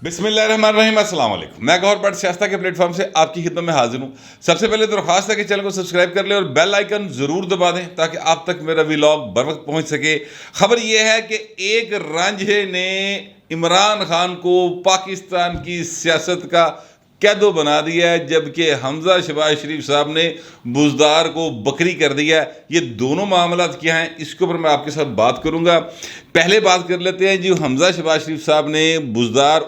بسم اللہ الرحمن الرحیم، السلام علیکم۔ میں گوھر بٹ سیاستہ کے پلیٹ فارم سے آپ کی خدمت میں حاضر ہوں۔ سب سے پہلے درخواست ہے کہ چینل کو سبسکرائب کر لیں اور بیل آئیکن ضرور دبا دیں تاکہ آپ تک میرا ویلاگ بر وقت پہنچ سکے۔ خبر یہ ہے کہ ایک رانجھے نے عمران خان کو پاکستان کی سیاست کا قیدو بنا دیا ہے، جبکہ حمزہ شہباز شریف صاحب نے بزدار کو بکری کر دیا ہے۔ یہ دونوں معاملات کیا ہیں، اس کے اوپر میں آپ کے ساتھ بات کروں گا۔ پہلے بات کر لیتے ہیں حمزہ شہباز شریف صاحب نے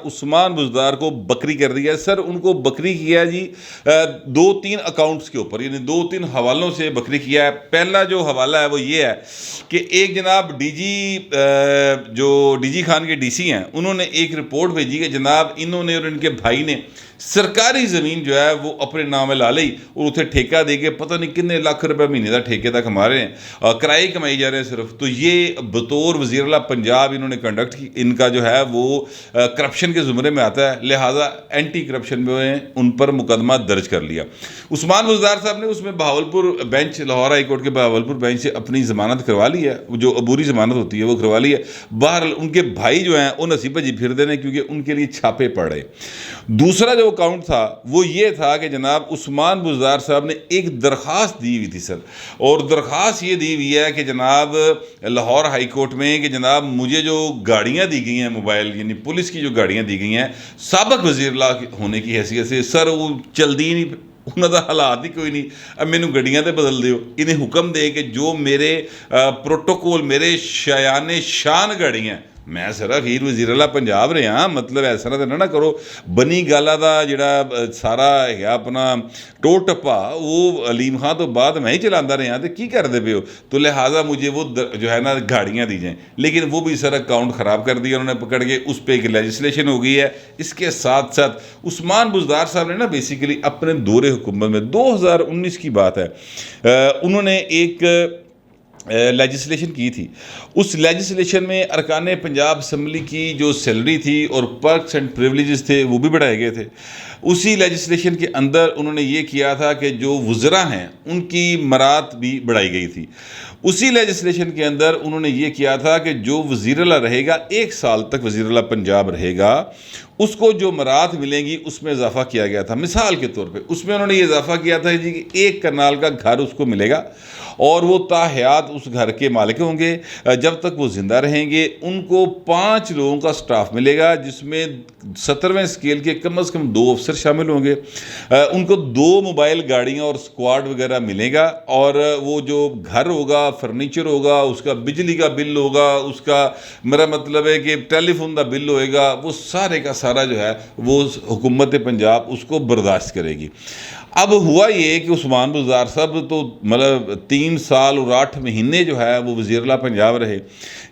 عثمان بزدار کو بکری کر دیا ہے۔ سر ان کو بکری کیا ہے دو تین اکاؤنٹس کے اوپر، یعنی دو تین حوالوں سے بکری کیا ہے۔ پہلا جو حوالہ ہے وہ یہ ہے کہ ایک جناب ڈی جی خان کے ڈی سی ہیں، انہوں نے ایک رپورٹ بھیجی کہ جناب انہوں نے اور ان کے بھائی نے سرکاری زمین جو ہے وہ اپنے نام لا لی اور اسے ٹھیکہ دے کے پتہ نہیں کتنے لاکھ روپے مہینے کا ٹھیکے تک کما رہے ہیں، کرائے کمائی جا رہے ہیں صرف۔ تو یہ بطور وزیر اعلیٰ پنجاب انہوں نے کنڈکٹ کی، ان کا جو ہے وہ کرپشن کے زمرے میں آتا ہے، لہٰذا اینٹی کرپشن میں ان پر مقدمہ درج کر لیا۔ عثمان بزدار صاحب نے اس میں Bahawalpur bench, Lahore high court کے بہاولپور بینچ سے اپنی ضمانت کروا لی ہے، جو عبوری ضمانت ہوتی ہے وہ کروا لی ہے۔ بہرحال ان کے بھائی جو ہیں وہ نصیب جی پھر دینے، کیونکہ ان کے لیے چھاپے پڑ رہے۔ دوسرا جو اکاؤنٹ تھا وہ یہ تھا کہ جناب عثمان بزدار صاحب نے ایک درخواست دی ہوئی تھی سر، اور درخواست یہ دی ہوئی ہے کہ جناب لاہور ہائی کورٹ میں کہ جناب مجھے جو گاڑیاں دی گئی ہیں موبائل، یعنی پولیس کی جو گاڑیاں دی گئی ہیں سابق وزیر اللہ ہونے کی حیثیت سے، سر وہ چلدی نہیں، انہوں دا حالات ہی کوئی نہیں، اب مینوں گڈیاں تے بدل دیو۔ انہیں حکم دے کہ جو میرے پروٹوکول، میرے شایان شان گاڑیاں، میں سر اخیر وزیر اعلیٰ پنجاب رہا، مطلب اس طرح نہ کرو۔ بنی گالا دا جڑا سارا ہے اپنا ٹور ٹپا وہ علیم خان تو بعد میں ہی چلاتا رہا، تو کی کر دے پے ہو، تو لہٰذا مجھے وہ جو ہے نا گاڑیاں دی جائیں، لیکن وہ بھی سر اکاؤنٹ خراب کر دیا انہوں نے پکڑ کے، اس پہ ایک لیجسلیشن ہو گئی ہے۔ اس کے ساتھ ساتھ عثمان بزدار صاحب نے نا بیسیکلی اپنے دور حکومت میں 2019 کی بات ہے، انہوں نے ایک لیجسلیشن کی تھی۔ اس لیجسلیشن میں ارکان پنجاب اسمبلی کی جو سیلری تھی اور پرکس اینڈ پریولیجز تھے وہ بھی بڑھائے گئے تھے۔ اسی لیجسلیشن کے اندر انہوں نے یہ کیا تھا کہ جو وزراء ہیں ان کی مراد بھی بڑھائی گئی تھی۔ اسی لیجسلیشن کے اندر انہوں نے یہ کیا تھا کہ جو وزیر اعلیٰ رہے گا، 1 سال تک وزیر اعلیٰ پنجاب رہے گا، اس کو جو مراد ملیں گی اس میں اضافہ کیا گیا تھا۔ مثال کے طور پہ اس میں انہوں نے یہ اضافہ کیا تھا کہ 1 کنال کا گھر اس کو ملے گا اور وہ تا حیات اس گھر کے مالک ہوں گے جب تک وہ زندہ رہیں گے۔ ان کو 5 لوگوں کا سٹاف ملے گا، جس میں 17ویں اسکیل کے کم از کم 2 افسر شامل ہوں گے۔ ان کو 2 موبائل گاڑیاں اور اسکواڈ وغیرہ ملے گا، اور وہ جو گھر ہوگا، فرنیچر ہوگا، اس کا بجلی کا بل ہوگا، اس کا میرا مطلب ہے کہ ٹیلی فون کا بل ہوئے گا، وہ سارے کا سارا جو ہے وہ حکومت پنجاب اس کو برداشت کرے گی۔ اب ہوا یہ کہ عثمان بزدار صاحب تو مطلب 3 سال اور 8 مہینے جو ہے وہ وزیر اعلیٰ پنجاب رہے۔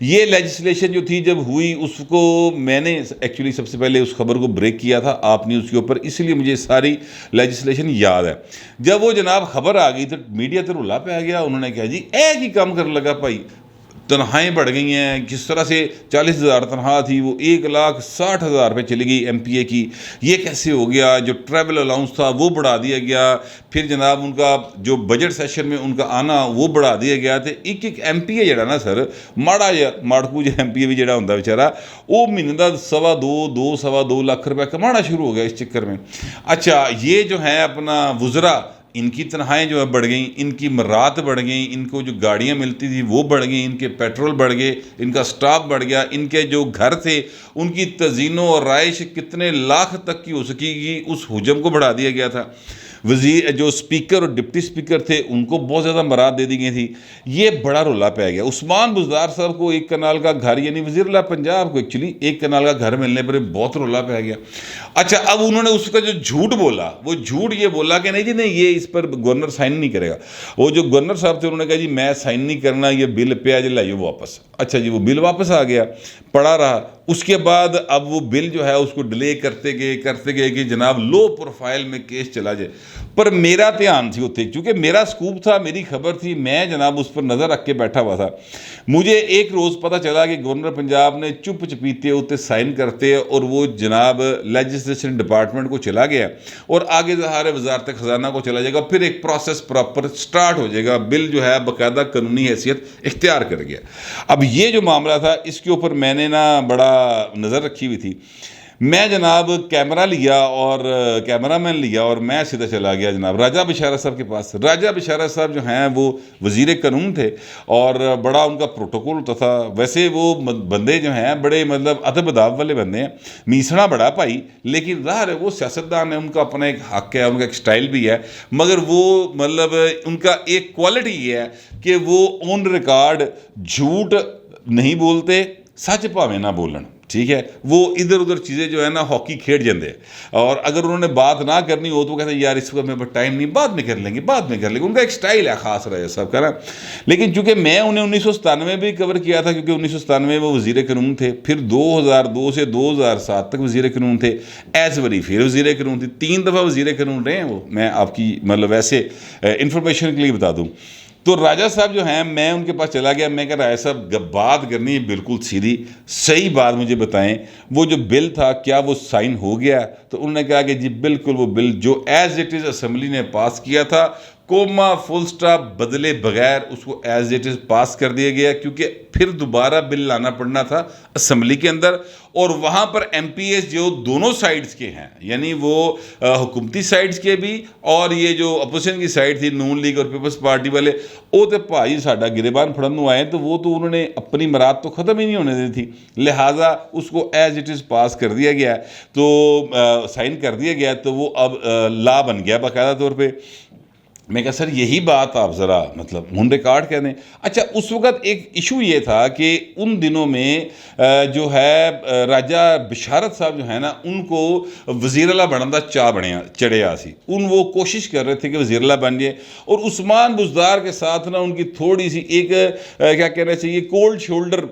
یہ لیجسلیشن جو تھی جب ہوئی، اس کو میں نے ایکچولی سب سے پہلے اس خبر کو بریک کیا تھا آپ نیوز کے اوپر، اس لیے مجھے ساری لیجسلیشن یاد ہے۔ جب وہ جناب خبر آ گئی تو میڈیا تو رولا پہ آ گیا، انہوں نے کہا جی ایک ہی کام کر لگا بھائی، تنخواہیں بڑھ گئی ہیں، کس طرح سے 40,000 تنخواہ تھی وہ 1,60,000 پہ چلی گئی ایم پی اے کی، یہ کیسے ہو گیا؟ جو ٹریول الاؤنس تھا وہ بڑھا دیا گیا، پھر جناب ان کا جو بجٹ سیشن میں ان کا آنا وہ بڑھا دیا گیا۔ تو ایک ایم پی اے جڑا نا سر ماڑا جا ماڑکو جا ایم پی اے بھی جڑا ہوتا بیچارہ، وہ مہینے کا 2.25 لاکھ روپے کمانا شروع ہو گیا اس چکر میں۔ اچھا یہ جو ہے اپنا وزراء، ان کی تنخواہیں جو ہے بڑھ گئیں، ان کی مرات بڑھ گئیں، ان کو جو گاڑیاں ملتی تھی وہ بڑھ گئیں، ان کے پیٹرول بڑھ گئے، ان کا سٹاف بڑھ گیا، ان کے جو گھر تھے ان کی تزئین و آرائش کتنے لاکھ تک کی ہو سکے گی، اس حجم کو بڑھا دیا گیا تھا۔ جو اسپیکر اور ڈپٹی اسپیکر تھے ان کو بہت زیادہ مراد دے دی گئی تھی۔ یہ بڑا رولا پہ گیا۔ عثمان بزدار صاحب کو 1 کنال کا گھر، یعنی وزیر اعلیٰ پنجاب کو ایکچولی 1 کنال کا گھر ملنے پر بہت رولا پہ گیا۔ اچھا اب انہوں نے اس کا جو جھوٹ بولا، وہ جھوٹ یہ بولا کہ نہیں جی نہیں، یہ اس پر گورنر سائن نہیں کرے گا۔ وہ جو گورنر صاحب تھے انہوں نے کہا جی میں سائن نہیں کرنا، یہ بل پہ جی لائیو واپس۔ اچھا جی وہ بل واپس آ گیا، پڑا رہا۔ اس کے بعد اب وہ بل جو ہے اس کو ڈیلے کرتے گئے کہ جناب لو پروفائل میں کیس چلا جائے۔ پر میرا دھیان تھی اتنے، چونکہ میرا سکوپ تھا، میری خبر تھی، میں جناب اس پر نظر رکھ کے بیٹھا ہوا تھا۔ مجھے ایک روز پتہ چلا کہ گورنر پنجاب نے چپ چپیتے ہوتے سائن کرتے، اور وہ جناب لیجسلیشن ڈپارٹمنٹ کو چلا گیا، اور آگے ظاہر وزارت خزانہ کو چلا جائے گا، پھر ایک پروسیس پراپر سٹارٹ ہو جائے گا، بل جو ہے باقاعدہ قانونی حیثیت اختیار کر گیا۔ اب یہ جو معاملہ تھا اس کے اوپر میں نے نا بڑا نظر رکھی ہوئی تھی۔ میں جناب کیمرہ لیا اور کیمرہ مین لیا اور میں سیدھا چلا گیا جناب راجہ بشارت صاحب کے پاس. راجہ بشارت صاحب جو ہیں وہ وزیر قانون تھے اور بڑا ان کا پروٹوکول ہوتا تھا. ویسے وہ بندے جو ہیں بڑے مطلب ادب اداب والے بندے ہیں, میسنا بڑا بھائی, لیکن ظاہر ہے وہ سیاستدان ہے, ان کا اپنا ایک حق ہے, ان کا ایک سٹائل بھی ہے, مگر وہ مطلب ان کا ایک کوالٹی یہ ہے کہ وہ آن ریکارڈ جھوٹ نہیں بولتے, سچ پاویں نہ بولن. ٹھیک ہے, وہ ادھر ادھر چیزیں جو ہے نا ہاکی کھیڈ جاندے, اور اگر انہوں نے بات نہ کرنی ہو تو وہ کہتے ہیں یار اس وقت میرے پاس ٹائم نہیں, بعد میں کر لیں گے, بعد میں کر لیں گے. ان کا ایک سٹائل ہے خاص راجہ صاحب کا نا. لیکن چونکہ میں انہیں 1997 بھی کور کیا تھا, کیونکہ 1997 وہ وزیر قانون تھے, پھر 2002 سے 2007 تک وزیر قانون تھے, ایز وری پھر وزیر قانون تھی, 3 دفعہ وزیر قانون رہے ہیں وہ. میں آپ کی مطلب ویسے انفارمیشن کے لیے بتا دوں تو راجہ صاحب جو ہیں, میں ان کے پاس چلا گیا. میں کہا راجہ صاحب بات کرنی ہے بالکل سیدھی, صحیح بات مجھے بتائیں, وہ جو بل تھا کیا وہ سائن ہو گیا؟ تو انہوں نے کہا کہ جی بالکل وہ بل جو ایز اٹ از اسمبلی نے پاس کیا تھا, کوما فل سٹاپ بدلے بغیر اس کو ایز اٹ از پاس کر دیا گیا, کیونکہ پھر دوبارہ بل لانا پڑنا تھا اسمبلی کے اندر. اور وہاں پر ایم پی ایس جو دونوں سائڈز کے ہیں, یعنی وہ حکومتی سائڈز کے بھی اور یہ جو اپوزیشن کی سائڈ تھی نون لیگ اور پیپلز پارٹی والے, وہ تو بھائی ساڈا گریبان پھڑن آئے, تو وہ تو انہوں نے اپنی مراد تو ختم ہی نہیں ہونے دی تھی, لہٰذا اس کو ایز اٹ از پاس کر دیا گیا, تو سائن کر دیا گیا, تو وہ اب لا بن گیا باقاعدہ طور پہ. میں کہا سر یہی بات آپ ذرا مطلب آن ریکارڈ کہہ دیں. اچھا اس وقت ایک ایشو یہ تھا کہ ان دنوں میں جو ہے راجہ بشارت صاحب جو ہے نا, ان کو وزیر اعلیٰ بننے دا چاہ چڑھیا سی. وہ کوشش کر رہے تھے کہ وزیر اعلیٰ بن جائے, اور عثمان بزدار کے ساتھ نا ان کی تھوڑی سی ایک کیا کہنا چاہیے کولڈ شولڈر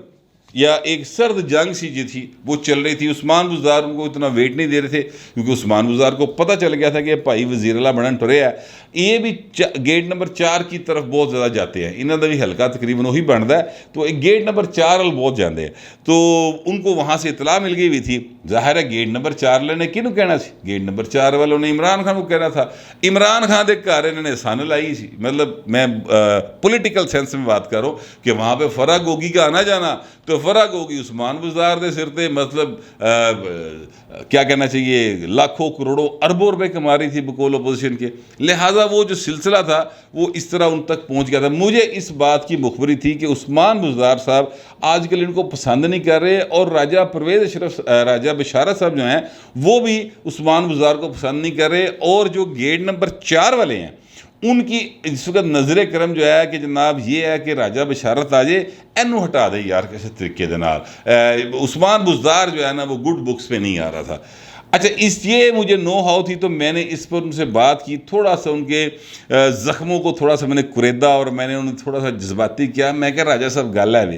یا ایک سرد جنگ سی جو تھی وہ چل رہی تھی. عثمان بزدار ان کو اتنا ویٹ نہیں دے رہے تھے, کیونکہ عثمان بزدار کو پتہ چل گیا تھا کہ بھائی وزیر اعلیٰ بنن ٹرے ہے, یہ بھی گیٹ نمبر 4 کی طرف بہت زیادہ جاتے ہیں, انہوں نے بھی حلقہ تقریباً وہی بنتا ہے, تو گیٹ نمبر 4 وال بہت جاندے ہیں. تو ان کو وہاں سے اطلاع مل گئی ہوئی تھی. ظاہر ہے گیٹ نمبر 4 والے نے کنوں کہنا سی, گیٹ نمبر 4 والوں نے عمران خان کو کہنا تھا. عمران خان دے گھر انہوں نے سن لائی سی, مطلب میں پولیٹیکل سینس میں بات کر رہا ہوں کہ وہاں پہ فرق ہوگی کا آنا جانا, تو فرق ہوگی عثمان بزدار دے سر تے, مطلب کیا کہنا چاہیے لاکھوں کروڑوں اربوں روپے کما رہی تھی بقول اپوزیشن کے, لہٰذا وہ جو سلسلہ تھا وہ اس طرح ان تک پہنچ گیا تھا. مجھے اس بات کی مخبری تھی کہ عثمان بزدار صاحب آج کل ان کو پسند نہیں کر رہے, اور راجہ پرویز اشرف راجہ بشارت صاحب جو ہیں وہ بھی عثمان بزدار کو پسند نہیں کر رہے, اور جو گیٹ نمبر 4 والے ہیں ان کی اس وقت نظر کرم جو ہے کہ جناب یہ ہے کہ راجہ بشارت آ جائے, اینو ہٹا دے یار کسی طریقے دے نال. عثمان بزدار جو ہے نا وہ گڈ بکس پہ نہیں آ رہا تھا. اچھا یہ مجھے نو ہاؤ تھی, تو میں نے اس پر ان سے بات کی, تھوڑا سا ان کے زخموں کو تھوڑا سا میں نے کریدا, اور میں نے انہیں تھوڑا سا جذباتی کیا. میں کہا راجہ صاحب گل ہے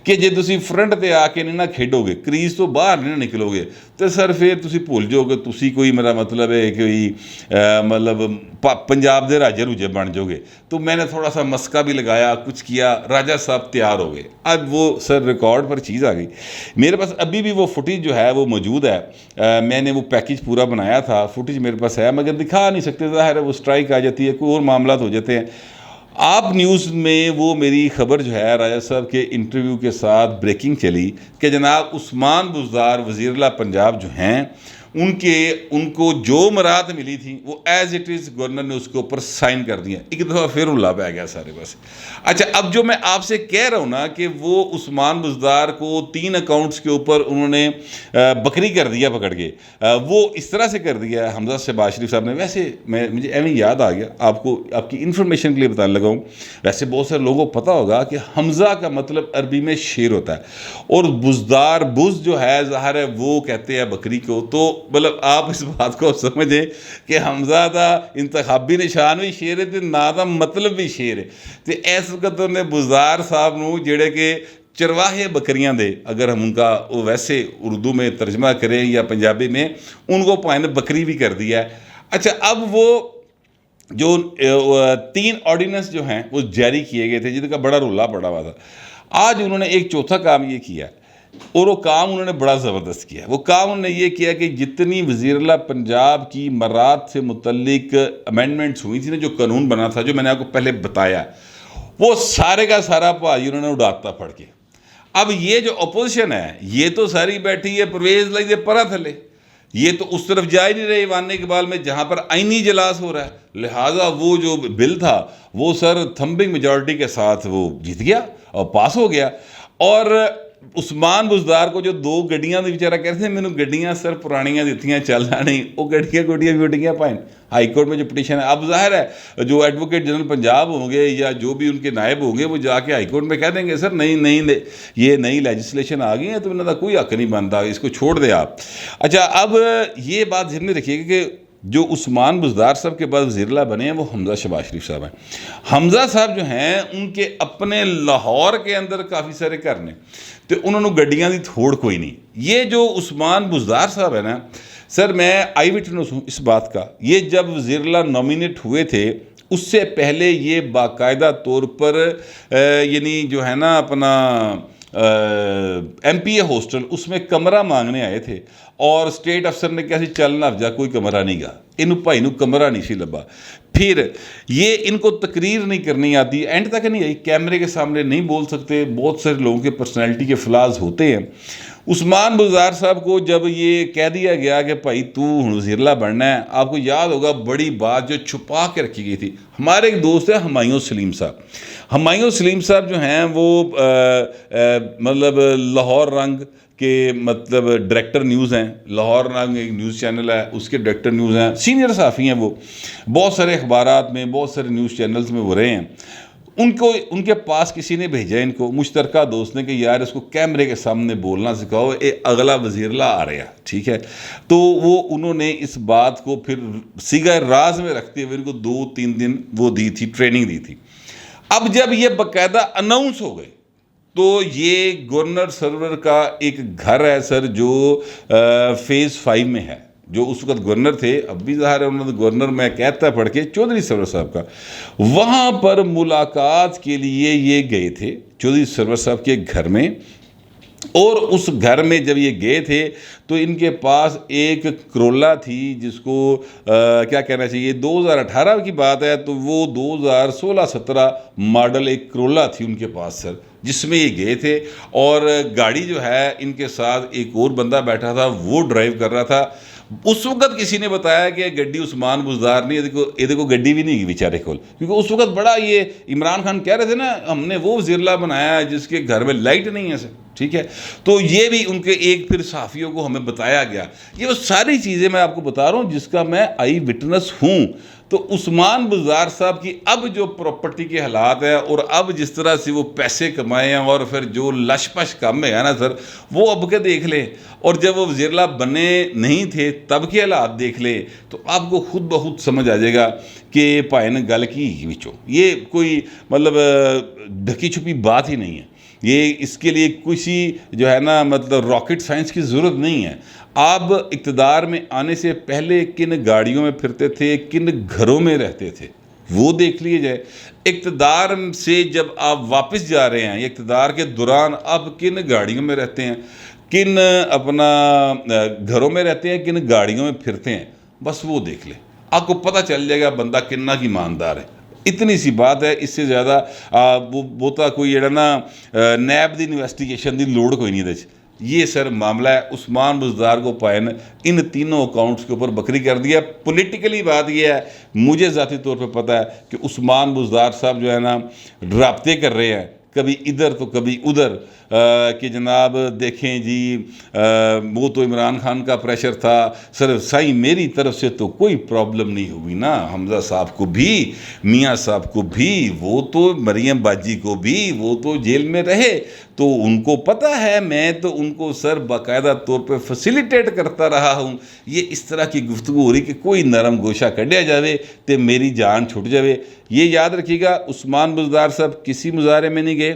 کہ جے تسی فرنٹ تے آ کے نہیں نہ کھیڈو گے, کریز تو باہر نہیں نکلو گے, تو سر پھر تسی بھول جاؤ گے تسی کوئی, میرا مطلب ہے کوئی مطلب پنجاب دے راجے روجے بن جاؤ گے. تو میں نے تھوڑا سا مسکا بھی لگایا, کچھ کیا, راجہ صاحب تیار ہو گئے. اب وہ سر ریکارڈ پر چیز آ گئی میرے پاس, ابھی بھی وہ فوٹیج جو ہے وہ موجود ہے. میں نے وہ پیکیج پورا بنایا تھا, فوٹیج میرے پاس ہے, مگر دکھا نہیں سکتے, ظاہر ہے وہ سٹرائک آ جاتی ہے, کوئی اور معاملات ہو جاتے ہیں. آپ نیوز میں وہ میری خبر جو ہے راجہ صاحب کے انٹرویو کے ساتھ بریکنگ چلی کہ جناب عثمان بزدار وزیر اعلیٰ پنجاب جو ہیں ان کو جو مراد ملی تھی وہ ایز اٹ از گورنر نے اس کے اوپر سائن کر دیا. ایک دفعہ پھر اللہ پہ آ گیا سارے پاس. اچھا اب جو میں آپ سے کہہ رہا ہوں نا کہ وہ عثمان بزدار کو 3 اکاؤنٹس کے اوپر انہوں نے بکری کر دیا پکڑ کے, وہ اس طرح سے کر دیا حمزہ شہباز شریف صاحب نے. ویسے مجھے ایویں یاد آ گیا, آپ کو آپ کی انفارمیشن کے لیے بتانے لگا ہوں, ویسے بہت سارے لوگوں کو پتہ ہوگا کہ حمزہ کا مطلب عربی میں شیر ہوتا ہے, اور بزدار بز جو ہے ظاہر ہے وہ کہتے ہیں بکری کو. تو مطلب آپ اس بات کو سمجھیں کہ حمزہ دا انتخابی نشان بھی شیر ہے, تو نا دا مطلب بھی شیر ہے. تو اس وقت انہیں بزدار صاحب نو جڑے کہ چرواہے بکریاں دے, اگر ہم ان کا ویسے اردو میں ترجمہ کریں یا پنجابی میں, ان کو پائیں بکری بھی کر دیا ہے. اچھا اب وہ جو 3 آرڈیننس جو ہیں وہ جاری کیے گئے تھے جن کا بڑا رولا پڑا ہوا تھا. آج انہوں نے ایک چوتھا کام یہ کیا, اور وہ کام انہوں نے بڑا زبردست کیا. وہ کام انہوں نے یہ کیا کہ جتنی وزیر اعلیٰ پنجاب کی مراد سے متعلق امینڈمنٹس ہوئی تھی نا, جو قانون بنا تھا, جو میں نے آپ کو پہلے بتایا, وہ سارے کا سارا بھائی انہوں نے اڑاتا پھڑ کے. اب یہ جو اپوزیشن ہے یہ تو ساری بیٹھی ہے پرویز لائی دے پرا تھلے, یہ تو اس طرف جا ہی نہیں رہے ایوان اقبال میں جہاں پر آئینی اجلاس ہو رہا ہے، لہٰذا وہ جو بل تھا وہ سر تھمبنگ میجورٹی کے ساتھ وہ جیت گیا اور پاس ہو گیا۔ اور عثمان بزدار کو جو 2 گڈیاں بیچارہ کہتے ہیں مینوں گڈیاں سر پرانیاں دیتیاں چلنا نہیں، وہ گڈیاں وڈیاں پائیں ہائی کورٹ میں جو پٹیشن ہے۔ اب ظاہر ہے جو ایڈوکیٹ جنرل پنجاب ہوں گے یا جو بھی ان کے نائب ہوں گے وہ جا کے ہائی کورٹ میں کہہ دیں گے سر نہیں یہ نئی لیجسلیشن آ گئی ہے تو انہوں کا کوئی حق نہیں بنتا، اس کو چھوڑ دیں آپ۔ اچھا، اب یہ بات ذہن میں رکھیے گا کہ جو عثمان بزدار صاحب کے بعد وزیر اللہ بنے ہیں وہ حمزہ شہباز شریف صاحب ہیں۔ حمزہ صاحب جو ہیں ان کے اپنے لاہور کے اندر کافی سارے گھر نے تو انہوں نے گڈیاں دی تھوڑ کوئی نہیں۔ یہ جو عثمان بزدار صاحب ہے نا سر، میں آئی وٹنس ہوں اس بات کا، یہ جب وزیر اللہ نامینیٹ ہوئے تھے اس سے پہلے یہ باقاعدہ طور پر یعنی جو ہے نا اپنا ایم پی اے ہاسٹل اس میں کمرہ مانگنے آئے تھے اور اسٹیٹ افسر نے کہا سی چلنا جا کوئی کمرہ نہیں گا، انہوں بھائی نو کمرہ نہیں سی لبا۔ پھر یہ ان کو تقریر نہیں کرنی آتی، اینڈ تک نہیں آئی، کیمرے کے سامنے نہیں بول سکتے، بہت سارے لوگوں کے پرسنالٹی کے فلاز ہوتے ہیں۔ عثمان بزدار صاحب کو جب یہ کہہ دیا گیا کہ بھائی تو وزیر اللہ بننا ہے، آپ کو یاد ہوگا بڑی بات جو چھپا کے رکھی گئی تھی۔ ہمارے ایک دوست ہیں ہمایوں سلیم صاحب، ہمایوں سلیم صاحب جو ہیں وہ مطلب لاہور رنگ کے مطلب ڈائریکٹر نیوز ہیں، لاہور رنگ ایک نیوز چینل ہے اس کے ڈائریکٹر نیوز ہیں، سینئر صحافی ہیں، وہ بہت سارے اخبارات میں بہت سارے نیوز چینلز میں وہ رہے ہیں۔ ان کے پاس کسی نے بھیجا ان کو، مشترکہ دوست نے، کہ یار اس کو کیمرے کے سامنے بولنا سکھاؤ، اگلا وزیر اللہ آ رہا ہے، ٹھیک ہے۔ تو انہوں نے اس بات کو پھر صیغہ راز میں رکھتے ہوئے ان کو 2-3 دن وہ دی تھی، ٹریننگ دی تھی۔ اب جب یہ باقاعدہ اناؤنس ہو گئے تو یہ گورنر سرور کا ایک گھر ہے سر جو فیز 5 میں ہے، جو اس وقت گورنر تھے، اب بھی ظاہر ہے انہوں نے گورنر میں کہتا پڑھ کے چودھری سرور صاحب کا، وہاں پر ملاقات کے لیے یہ گئے تھے چودھری سرور صاحب کے گھر میں۔ اور اس گھر میں جب یہ گئے تھے تو ان کے پاس ایک کرولا تھی جس کو کیا کہنا چاہیے 2018 کی بات ہے تو وہ 2016-17 ماڈل ایک کرولا تھی ان کے پاس سر، جس میں یہ گئے تھے۔ اور گاڑی جو ہے ان کے ساتھ ایک اور بندہ بیٹھا تھا، وہ ڈرائیو کر رہا تھا۔ اس وقت کسی نے بتایا کہ گڈی عثمان بزدار نہیں، یہ کو گڈی بھی نہیں گئی بیچارے کو، کیونکہ اس وقت بڑا یہ عمران خان کہہ رہے تھے نا ہم نے وہ وزیر اللہ بنایا ہے جس کے گھر میں لائٹ نہیں ہے سر، ٹھیک ہے۔ تو یہ بھی ان کے ایک پھر صحافیوں کو ہمیں بتایا گیا، یہ وہ ساری چیزیں میں آپ کو بتا رہا ہوں جس کا میں آئی وٹنس ہوں۔ تو عثمان بزدار صاحب کی اب جو پراپرٹی کے حالات ہیں اور اب جس طرح سے وہ پیسے کمائے ہیں اور پھر جو لش پش کم ہے نا سر، وہ اب کے دیکھ لیں، اور جب وہ وزیر اللہ بنے نہیں تھے تب کے حالات دیکھ لیں تو آپ کو خود بخود سمجھ آ جائے گا کہ بھائی نے گل کی وچوں، یہ کوئی مطلب ڈھکی چھپی بات ہی نہیں ہے۔ یہ اس کے لیے کسی جو ہے نا مطلب راکٹ سائنس کی ضرورت نہیں ہے۔ آپ اقتدار میں آنے سے پہلے کن گاڑیوں میں پھرتے تھے، کن گھروں میں رہتے تھے، وہ دیکھ لیے جائے۔ اقتدار سے جب آپ واپس جا رہے ہیں، اقتدار کے دوران آپ کن گاڑیوں میں رہتے ہیں، کن اپنا گھروں میں رہتے ہیں، کن گاڑیوں میں پھرتے ہیں، بس وہ دیکھ لیں، آپ کو پتہ چل جائے گا بندہ کننا کی ایماندار ہے۔ اتنی سی بات ہے، اس سے زیادہ بہتا کوئی جڑا نا نیب دی انویسٹیگیشن دی لوڑ کوئی نہیں ہے۔ یہ سر معاملہ ہے عثمان بزدار کو پائن ان تینوں اکاؤنٹس کے اوپر بکری کر دیا۔ پولیٹیکلی بات یہ ہے، مجھے ذاتی طور پہ پتہ ہے کہ عثمان بزدار صاحب جو ہے نا رابطے کر رہے ہیں، کبھی ادھر تو کبھی ادھر، کہ جناب دیکھیں جی وہ تو عمران خان کا پریشر تھا سر، سائیں میری طرف سے تو کوئی پرابلم نہیں ہوئی نا، حمزہ صاحب کو بھی، میاں صاحب کو بھی، وہ تو مریم باجی کو بھی، وہ تو جیل میں رہے تو ان کو پتہ ہے، میں تو ان کو سر باقاعدہ طور پہ فیسیلیٹیٹ کرتا رہا ہوں۔ یہ اس طرح کی گفتگو ہو رہی کہ کوئی نرم گوشہ کڈیا جاوے تے میری جان چھٹ جاوے۔ یہ یاد رکھیے گا عثمان بزدار صاحب کسی مظاہرے میں نہیں گئے۔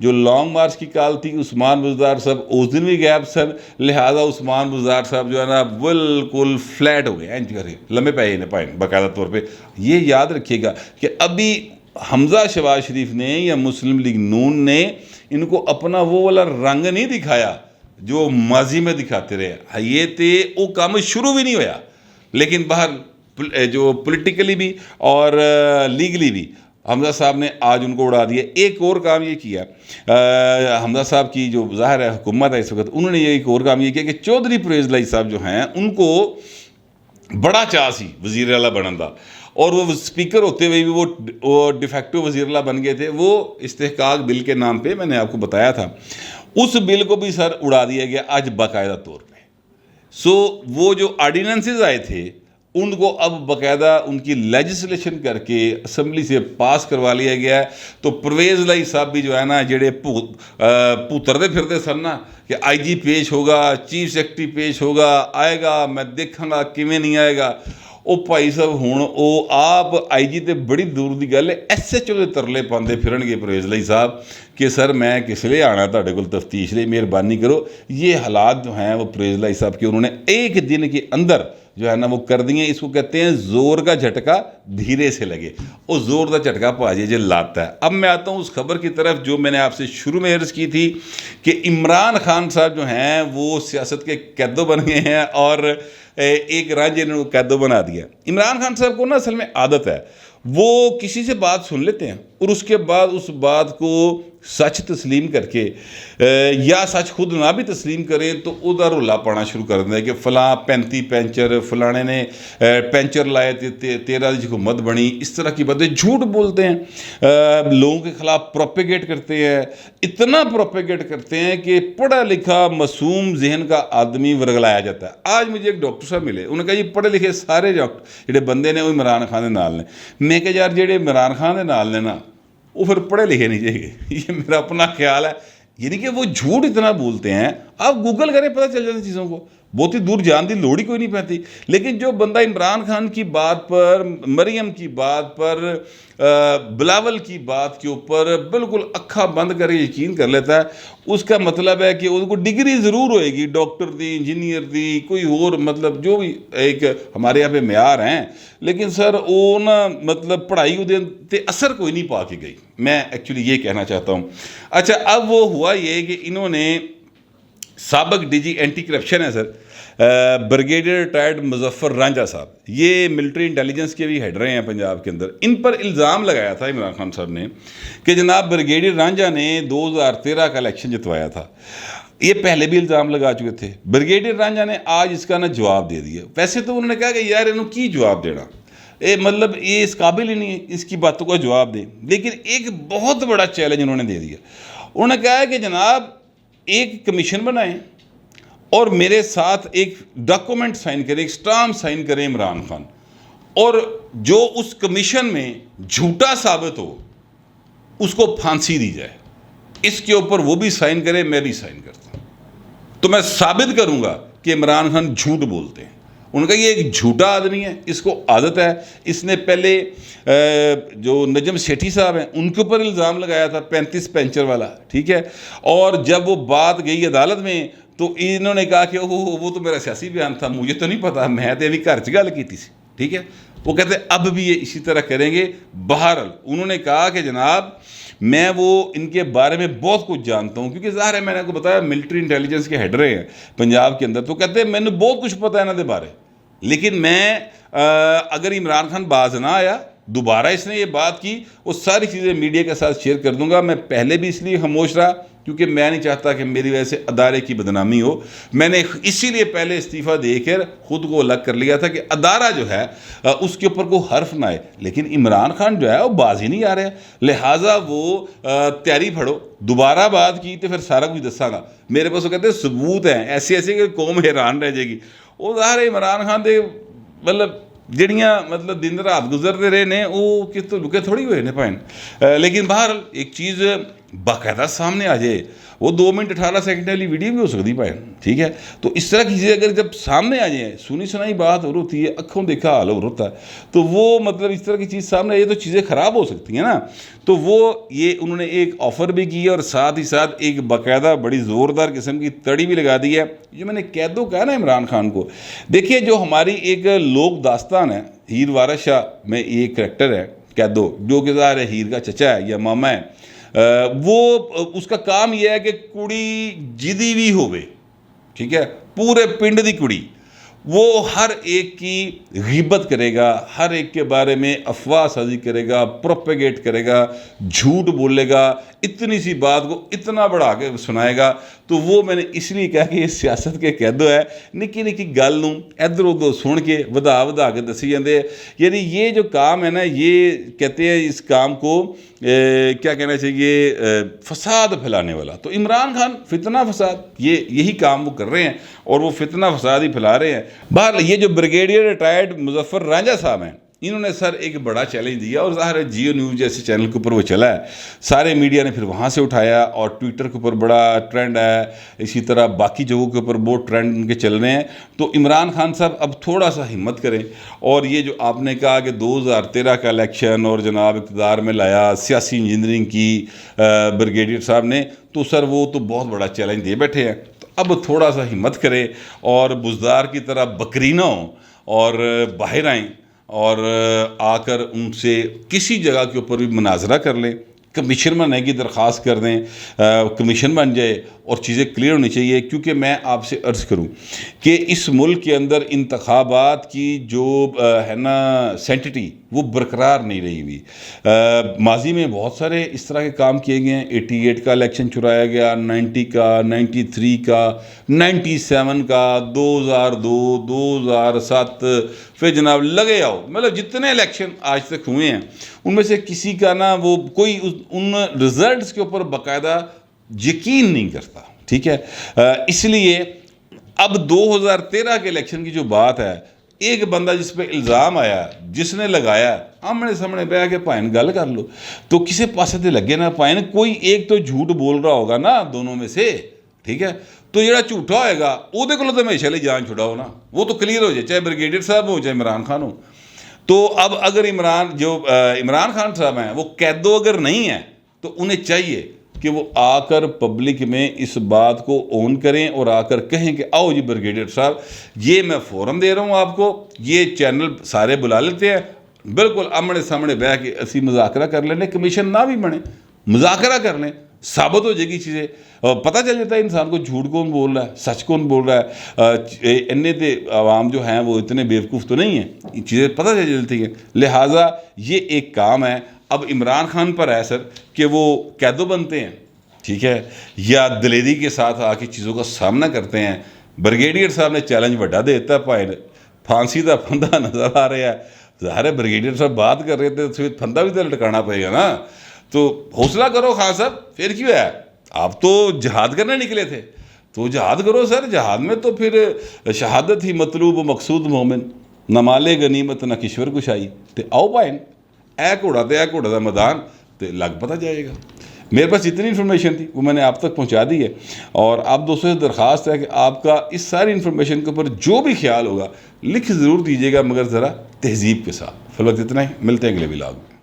جو لانگ مارچ کی کال تھی عثمان بزدار صاحب اس دن بھی غائب سن، لہٰذا عثمان بزدار صاحب جو ہے نا بالکل فلیٹ ہو گئے، لمبے پائے باقاعدہ طور پہ۔ یہ یاد رکھیے گا کہ ابھی حمزہ شہباز شریف نے یا مسلم لیگ نون نے ان کو اپنا وہ والا رنگ نہیں دکھایا جو ماضی میں دکھاتے رہے، یہ تے وہ کام شروع بھی نہیں ہویا، لیکن باہر جو پولیٹیکلی بھی اور لیگلی بھی حمزہ صاحب نے آج ان کو اڑا دیا. ایک اور کام یہ کیا حمزہ صاحب کی جو ظاہر ہے حکومت ہے اس وقت, انہوں نے یہ ایک اور کام یہ کیا کہ چودھری پرویز لائی صاحب جو ہیں ان کو بڑا چاہ سی وزیر اعلیٰ بنن دا, اور وہ اسپیکر ہوتے ہوئے بھی وہ ڈیفیکٹو وزیر اللہ بن گئے تھے. وہ استحقاق بل کے نام پہ میں نے آپ کو بتایا تھا, اس بل کو بھی سر اڑا دیا گیا آج باقاعدہ طور پہ. وہ جو آرڈیننسز آئے تھے ان کو اب باقاعدہ ان کی لیجسلیشن کر کے اسمبلی سے پاس کروا لیا گیا ہے. تو پرویز لائی صاحب بھی جو ہے نا جڑے پوتردے پھرتے سن نا کہ آئی جی پیش ہوگا, چیف سیکرٹری پیش ہوگا, آئے گا, میں دیکھاں گا کیویں نہیں آئے گا. وہ بھائی صاحب ہوں وہ آپ آئی جی تے بڑی دور دی گل ہے ایس ایچ او دے ترلے پاندے پھرن گے پرویز لائی صاحب کہ سر میں کس لیے آنا تہاڈے کول تفتیش لیے, مہربانی کرو. یہ حالات جو ہیں وہ پرویز لائی صاحب کے انہوں نے ایک دن کے اندر جو ہے نا وہ کر دیے. اس کو کہتے ہیں زور کا جھٹکا دھیرے سے لگے. وہ زور کا جھٹکا پاجی جو لاتا ہے. اب میں آتا ہوں اس خبر کی طرف جو میں نے آپ سے شروع میں عرض کی تھی کہ عمران خان صاحب جو ہیں وہ سیاست کے قیدو بن گئے ہیں اور ایک رانجھے نے قیدو بنا دیا. عمران خان صاحب کو نا اصل میں عادت ہے, وہ کسی سے بات سن لیتے ہیں اور اس کے بعد اس بات کو سچ تسلیم کر کے یا سچ خود نہ بھی تسلیم کریں تو ادھر رولا پانا شروع کر دیں کہ فلاں 35 پینچر, فلانے نے پینچر لائے تھے 13 دی حکومت بنی. اس طرح کی باتیں جھوٹ بولتے ہیں, لوگوں کے خلاف پروپیگیٹ کرتے ہیں. اتنا پروپیگیٹ کرتے ہیں کہ پڑھا لکھا معصوم ذہن کا آدمی ورگلایا جاتا ہے. آج مجھے ایک ڈاکٹر صاحب ملے, انہوں نے کہا جی پڑھے لکھے سارے ڈاکٹر جڑے بندے نے وہ عمران خان دے نال نے. میں کہ یار جڑے عمران خان دے نال نے نا وہ پھر پڑھے لکھے نہیں چاہیے. یہ میرا اپنا خیال ہے. یعنی کہ وہ جھوٹ اتنا بولتے ہیں, آپ گوگل کریں پتہ چل جاتی چیزوں کو, بہت ہی دور جان دی لوڑ ہی کوئی نہیں پاتی. لیکن جو بندہ عمران خان کی بات پر, مریم کی بات پر, بلاول کی بات کے اوپر بالکل اکھا بند کر کے یقین کر لیتا ہے, اس کا مطلب ہے کہ ان کو ڈگری ضرور ہوئے گی, ڈاکٹر دی, انجینئر دی, کوئی اور مطلب جو بھی ایک ہمارے یہاں پہ معیار ہیں, لیکن سر وہ نا مطلب پڑھائی تے اثر کوئی نہیں پا کے گئی. میں ایکچولی یہ کہنا چاہتا ہوں. اچھا اب وہ ہوا یہ کہ انہوں نے سابق ڈی جی اینٹی کرپشن ہے سر بریگیڈیئر ریٹائرڈ مظفر رانجھا صاحب, یہ ملٹری انٹیلیجنس کے بھی ہیڈ رہے ہیں پنجاب کے اندر. ان پر الزام لگایا تھا عمران خان صاحب نے کہ جناب بریگیڈیئر رانجھا نے 2013 کا الیکشن جتوایا تھا. یہ پہلے بھی الزام لگا چکے تھے. بریگیڈیئر رانجھا نے آج اس کا نا جواب دے دیا. ویسے تو انہوں نے کہا کہ یار انہوں کی جواب دینا, مطلب یہ اس قابل ہی نہیں ہے اس کی باتوں کا جواب دیں. لیکن ایک بہت بڑا چیلنج انہوں نے دے دیا. انہوں نے کہا کہ جناب ایک کمیشن بنائیں اور میرے ساتھ ایک ڈاکومنٹ سائن کریں, ایک اسٹامپ سائن کریں عمران خان, اور جو اس کمیشن میں جھوٹا ثابت ہو اس کو پھانسی دی جائے. اس کے اوپر وہ بھی سائن کرے, میں بھی سائن کرتا ہوں, تو میں ثابت کروں گا کہ عمران خان جھوٹ بولتے ہیں. ان کا یہ ایک جھوٹا آدمی ہے, اس کو عادت ہے. اس نے پہلے جو نجم سیٹھی صاحب ہیں ان کے اوپر الزام لگایا تھا 35 پینچر والا, ٹھیک ہے, اور جب وہ بات گئی عدالت میں تو انہوں نے کہا کہ وہ تو میرا سیاسی بیان تھا, مجھے تو نہیں پتا, میں تو ابھی گھر چ گل کی تھی, ٹھیک ہے. وہ کہتے ہیں اب بھی یہ اسی طرح کریں گے. بہرحال انہوں نے کہا کہ جناب میں وہ ان کے بارے میں بہت کچھ جانتا ہوں, کیونکہ ظاہر ہے میں نے آپ کو بتایا ملٹری انٹیلیجنس کے ہیڈ رہے ہیں پنجاب کے اندر. تو کہتے ہیں میں نے بہت کچھ پتا ہے انہوں کے بارے, لیکن میں اگر عمران خان باز نہ آیا, دوبارہ اس نے یہ بات کی, وہ ساری چیزیں میڈیا کے ساتھ شیئر کر دوں گا. میں پہلے بھی اس لیے خاموش رہا کیونکہ میں نہیں چاہتا کہ میری وجہ سے ادارے کی بدنامی ہو. میں نے اسی لیے پہلے استعفیٰ دے کر خود کو الگ کر لیا تھا کہ ادارہ جو ہے اس کے اوپر کوئی حرف نہ آئے. لیکن عمران خان جو ہے وہ باز ہی نہیں آ رہا, لہٰذا وہ تیاری پھڑو, دوبارہ بات کی تو پھر سارا کچھ دساں گا. میرے پاس وہ کہتے ہیں ثبوت ہیں ایسے ایسے کہ قوم حیران رہ جائے گی. وہ ظاہر عمران خان دے مطلب جڑیاں مطلب دن رات گزرتے رہے نے وہ کس تو لکے تھوڑی ہوئے نے پائن. لیکن بہرحال ایک چیز باقاعدہ سامنے آ جائے, وہ 2 منٹ 18 سیکنڈ والی ویڈیو بھی ہو سکتی پائن, ٹھیک ہے. تو اس طرح کی چیزیں اگر جب سامنے آ جائیں, سنی سنائی بات اور ہوتی ہے, اکھوں دیکھا حال اور ہوتا ہے, تو وہ مطلب اس طرح کی چیز سامنے آ جائے تو چیزیں خراب ہو سکتی ہیں نا. تو وہ یہ انہوں نے ایک آفر بھی کی اور ساتھ ہی ساتھ ایک باقاعدہ بڑی زوردار قسم کی تڑی بھی لگا دی ہے. جو میں نے قیدو کہا نا عمران خان کو, دیکھیے جو ہماری ایک لوک داستان ہے, ہیر وارث شاہ میں یہ کریکٹر ہے قیدو, جو کہ ظاہر ہے ہیر کا چچا ہے یا ماما ہے, وہ اس کا کام یہ ہے کہ کڑی جدی بھی ہوئے, ٹھیک ہے, پورے پنڈ دی کڑی, وہ ہر ایک کی غیبت کرے گا، ہر ایک کے بارے میں افواہ سازی کرے گا، پروپیگیٹ کرے گا، جھوٹ بولے گا، اتنی سی بات کو اتنا بڑھا کے سنائے گا. تو وہ میں نے اس لیے کہا کہ یہ سیاست کے قیدو ہے، نکی نکی گل نوں ادھر ادھر سن کے ودا کے دسی جاندے. یعنی یہ جو کام ہے نا، یہ کہتے ہیں اس کام کو کیا کہنا چاہیے، فساد پھیلانے والا. تو عمران خان فتنہ فساد، یہی کام وہ کر رہے ہیں اور وہ فتنہ فساد ہی پھیلا رہے ہیں. بہرحال یہ جو بریگیڈیئر ریٹائرڈ مظفر رانجھا صاحب ہیں، انہوں نے سر ایک بڑا چیلنج دیا، اور ظاہر ہے جیو نیوز جیسے چینل کے اوپر وہ چلا ہے، سارے میڈیا نے پھر وہاں سے اٹھایا، اور ٹویٹر کے اوپر بڑا ٹرینڈ ہے، اسی طرح باقی جگہوں کے اوپر بہت ٹرینڈ ان کے چل رہے ہیں. تو عمران خان صاحب اب تھوڑا سا ہمت کریں، اور یہ جو آپ نے کہا کہ 2013 کا الیکشن اور جناب اقتدار میں لایا سیاسی انجینئرنگ کی بریگیڈیئر صاحب نے، تو سر وہ تو بہت بڑا چیلنج دے بیٹھے ہیں. تو اب تھوڑا سا ہمت کرے اور بزدار کی طرح بکری نہ ہوں، اور باہر آئیں اور آ کر ان سے کسی جگہ کے اوپر بھی مناظرہ کر لیں، کمیشن بننے کی درخواست کر دیں، کمیشن بن جائے اور چیزیں کلیئر ہونی چاہیے. کیونکہ میں آپ سے عرض کروں کہ اس ملک کے اندر انتخابات کی جو ہے نا سینٹٹی، وہ برقرار نہیں رہی ہوئی. ماضی میں بہت سارے اس طرح کے کام کیے گئے ہیں. 88 کا الیکشن چرایا گیا، 90 کا، 93 کا، 97 کا، 2002، 2007، پھر جناب لگے آؤ، مطلب جتنے الیکشن آج تک ہوئے ہیں ان میں سے کسی کا نا وہ کوئی ان رزلٹس کے اوپر باقاعدہ یقین نہیں کرتا. ٹھیک ہے، اس لیے اب 2013 کے الیکشن کی جو بات ہے، ایک بندہ جس پہ الزام آیا، جس نے لگایا، آمنے سامنے بیٹھ کے پائن گل کر لو، تو کسی پاسے تے لگے نہ پائن، کوئی ایک تو جھوٹ بول رہا ہوگا نا دونوں میں سے. ٹھیک ہے، تو جڑا جھوٹا ہوئے گا وہ دے کو تو ہمیشہ لے جان چھڑاؤ نا، وہ تو کلیئر ہو جائے، چاہے بریگیڈیئر صاحب ہو چاہے عمران خان ہو. تو اب اگر عمران خان صاحب ہیں وہ قیدو اگر نہیں ہیں، تو انہیں چاہیے کہ وہ آ کر پبلک میں اس بات کو اون کریں اور آ کر کہیں کہ آؤ جی بریگیڈیئر صاحب، یہ میں فورم دے رہا ہوں آپ کو، یہ چینل سارے بلا لیتے ہیں، بالکل آمنے سامنے بیٹھ کے اسی مذاکرہ کر لیں، کمیشن نہ بھی بنے، مذاکرہ کر لیں، ثابت ہو جائے گی چیزیں، پتہ چل جاتا ہے انسان کو جھوٹ کون بول رہا ہے، سچ کون بول رہا ہے. تے عوام جو ہیں وہ اتنے بیوقوف تو نہیں ہیں، یہ چیزیں پتہ چل جاتی ہیں. لہٰذا یہ ایک کام ہے اب عمران خان پر ہے سر کہ وہ قیدو بنتے ہیں، ٹھیک ہے، یا دلیری کے ساتھ آ کے چیزوں کا سامنا کرتے ہیں. بریگیڈیئر صاحب نے چیلنج بڑا دے دیتا ہے، پھانسی کا پھندا نظر آ رہا ہے. ظاہر ہے بریگیڈیئر صاحب بات کر رہے تھے تو پھندا بھی تو لٹکانا پڑے گا نا. تو حوصلہ کرو خان صاحب، پھر کیوں ہے، آپ تو جہاد کرنے نکلے تھے تو جہاد کرو سر. جہاد میں تو پھر شہادت ہی مطلوب و مقصود مومن، نہ مالے غنیمت نہ کشور کشائی. تے آؤ پائن اے گھوڑا دا میدان تے لگ پتہ جائے گا. میرے پاس جتنی انفارمیشن تھی وہ میں نے آپ تک پہنچا دی ہے، اور آپ دوستوں سے درخواست ہے کہ آپ کا اس ساری انفارمیشن کے اوپر جو بھی خیال ہوگا لکھ ضرور دیجیے گا، مگر ذرا تہذیب کے ساتھ. فی الوقت اتنا ہی، ملتے ہیں اگلے ولاگ میں.